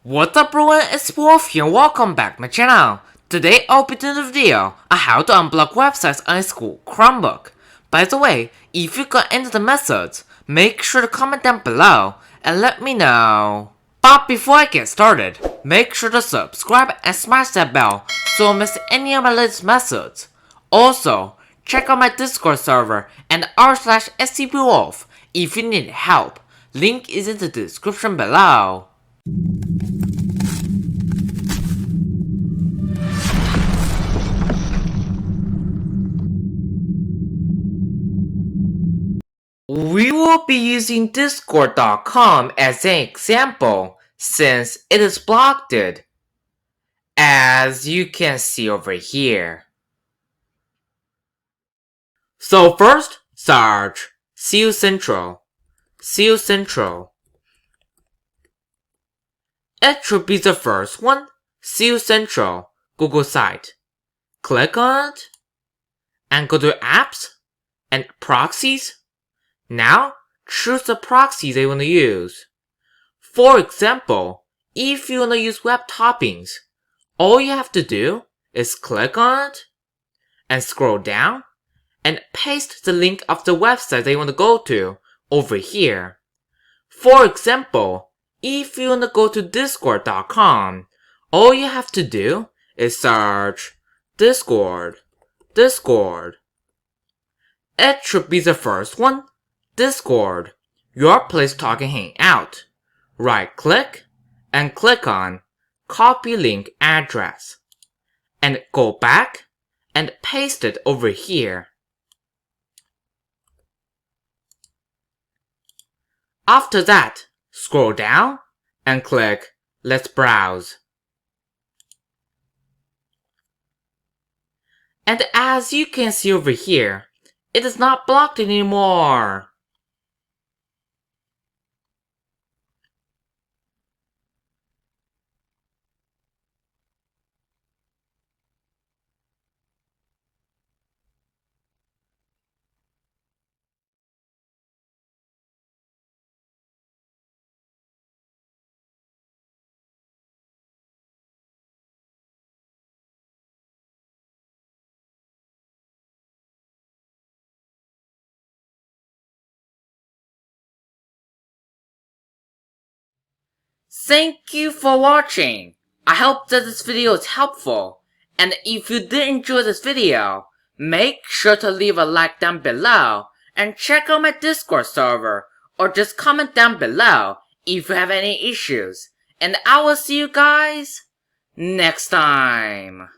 What's up everyone, it's Wolf here, welcome back to my channel. Today I'll be doing a video on how to unblock websites on a school Chromebook. By the way, if you got any of the methods, make sure to comment down below and let me know. But before I get started, make sure to subscribe and smash that bell so you don't miss any of my latest methods. Also, check out my Discord server and r/SCPWolf if you need help. Link is in the description below. We will be using Discord.com as an example since it is blocked, as you can see over here. So first, search SealCentral. SealCentral. It should be the first one, SealCentral, Google site. Click on it, and go to Apps, and Proxies. Now, choose the proxy that you want to use. For example, if you want to use web toppings, all you have to do is click on it, and scroll down, and paste the link of the website that you want to go to over here. For example, if you want to go to Discord.com, all you have to do is search Discord. It should be the first one, Discord, your place to talk and hang out. Right click and click on copy link address and go back and paste it over here. After that, scroll down and click Let's browse. And as you can see over here, it is not blocked anymore. Thank you for watching. I hope that this video is helpful. And if you did enjoy this video, make sure to leave a like down below and check out my Discord server or just comment down below if you have any issues. And I will see you guys next time.